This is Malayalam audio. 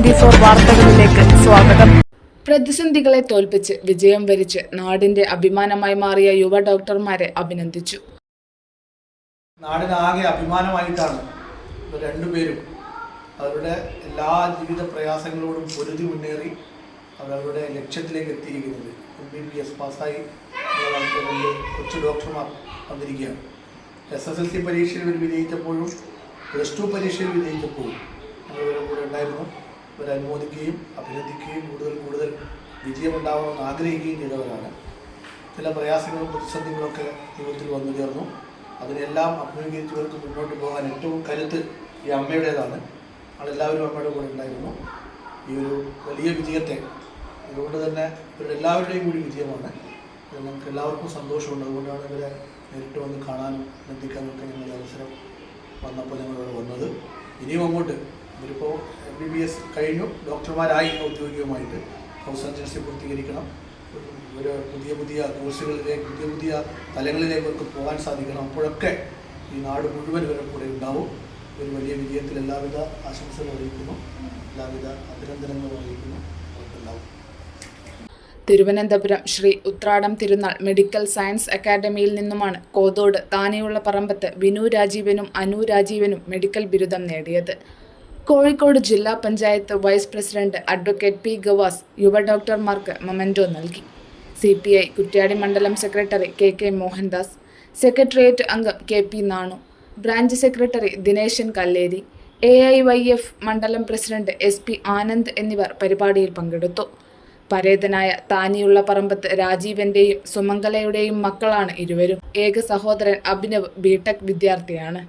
24 വാർത്തകളിലേക്ക് സ്വാഗതം. പ്രതിസന്ധികളെ തോൽപ്പിച്ച് വിജയം വരിച്ച് നാടിന്റെ അഭിമാനമായി മാറിയ യുവ ഡോക്ടർമാരെ അഭിനന്ദിച്ചു. നാടിനാകെ അഭിമാനമായിട്ടാണ് രണ്ടുപേരും അവരുടെ എല്ലാ ജീവിത പ്രയാസങ്ങളോടും പൊരുതി മുന്നേറി അവരുടെ ലക്ഷ്യത്തിലേക്ക് എത്തിയിരിക്കുന്നത്. MBBS പാസ്സായി കൊച്ചു ഡോക്ടർമാർ വന്നിരിക്കുകയാണ്. SSLC പരീക്ഷയിൽ ഇവർ വിജയിച്ചപ്പോഴും +2 പരീക്ഷയിൽ വിജയിച്ചപ്പോഴും ഞങ്ങളിവരെ കൂടെ ഉണ്ടായിരുന്നു. ഇവരെ അനുമോദിക്കുകയും അഭിനന്ദിക്കുകയും കൂടുതൽ വിജയമുണ്ടാവണമെന്ന് ആഗ്രഹിക്കുകയും ചെയ്തവരാണ്. ചില പ്രയാസങ്ങളും പ്രതിസന്ധികളൊക്കെ ജീവിതത്തിൽ വന്നു ചേർന്നു. അതിനെല്ലാം അഭിമുഖീകരിച്ചവർക്ക് മുന്നോട്ട് പോകാൻ ഏറ്റവും കരുത്ത് ഈ അമ്മയുടേതാണ്. ആളെല്ലാവരും അമ്മയുടെ കൂടെ ഉണ്ടായിരുന്നു. ഈ ഒരു വലിയ വിജയത്തെ അതുകൊണ്ട് തന്നെ ഇവരുടെ എല്ലാവരുടെയും കൂടി വിജയമാണ്. ഞങ്ങൾക്ക് എല്ലാവർക്കും സന്തോഷമുണ്ട്. അതുകൊണ്ടാണ് ഇവരെ നേരിട്ട് വന്ന് കാണാനും ബന്ധിക്കാനൊക്കെ ഞങ്ങളുടെ അവസരം വന്നപ്പോൾ ഞങ്ങളിവിടെ വന്നത്. ഇനിയും അങ്ങോട്ട് ഇവരിപ്പോൾ MBBS കഴിഞ്ഞു, ഡോക്ടർമാരായി ഔദ്യോഗികമായിട്ട് ഹൗസ് സർജൻസി പൂർത്തീകരിക്കണം. ഒരു പുതിയ കോഴ്സുകളിലേക്ക് പുതിയ തലങ്ങളിലേക്ക് അവർക്ക് പോകാൻ സാധിക്കണം. അപ്പോഴൊക്കെ ഈ നാട് മുഴുവൻ ഇവരുടെ കൂടെ ഉണ്ടാവും. ഒരു വലിയ വിജയത്തിൽ എല്ലാവിധ ആശംസകൾ അറിയിക്കുന്നു, എല്ലാവിധ അഭിനന്ദനങ്ങളും അറിയിക്കുന്നു. അവർക്കുണ്ടാവും. തിരുവനന്തപുരം ശ്രീ ഉത്രാടം തിരുനാൾ മെഡിക്കൽ സയൻസ് അക്കാദമിയിൽ നിന്നുമാണ് കോതോട് താനെയുള്ള പറമ്പത്ത് വിനു രാജീവനും അനു രാജീവനും മെഡിക്കൽ ബിരുദം നേടിയത്. കോഴിക്കോട് ജില്ലാ panchayat vice president advocate P. Gavas യുവ ഡോക്ടർമാർക്ക് മൊമെന്റോ നൽകി. CPI കുറ്റ്യാടി മണ്ഡലം സെക്രട്ടറി KK മോഹൻദാസ്, സെക്രട്ടേറിയറ്റ് അംഗം KP Nanu, branch secretary Dineshan Kalleri, AIYF മണ്ഡലം പ്രസിഡന്റ് SP ആനന്ദ് എന്നിവർ പരിപാടിയിൽ പങ്കെടുത്തു. പരേതനായ താനിയുള്ള പറമ്പത്ത് രാജീവന്റെയും സുമംഗലയുടെയും മക്കളാണ് ഇരുവരും. ഏക സഹോദരൻ അഭിനവ് B.Tech വിദ്യാർത്ഥിയാണ്.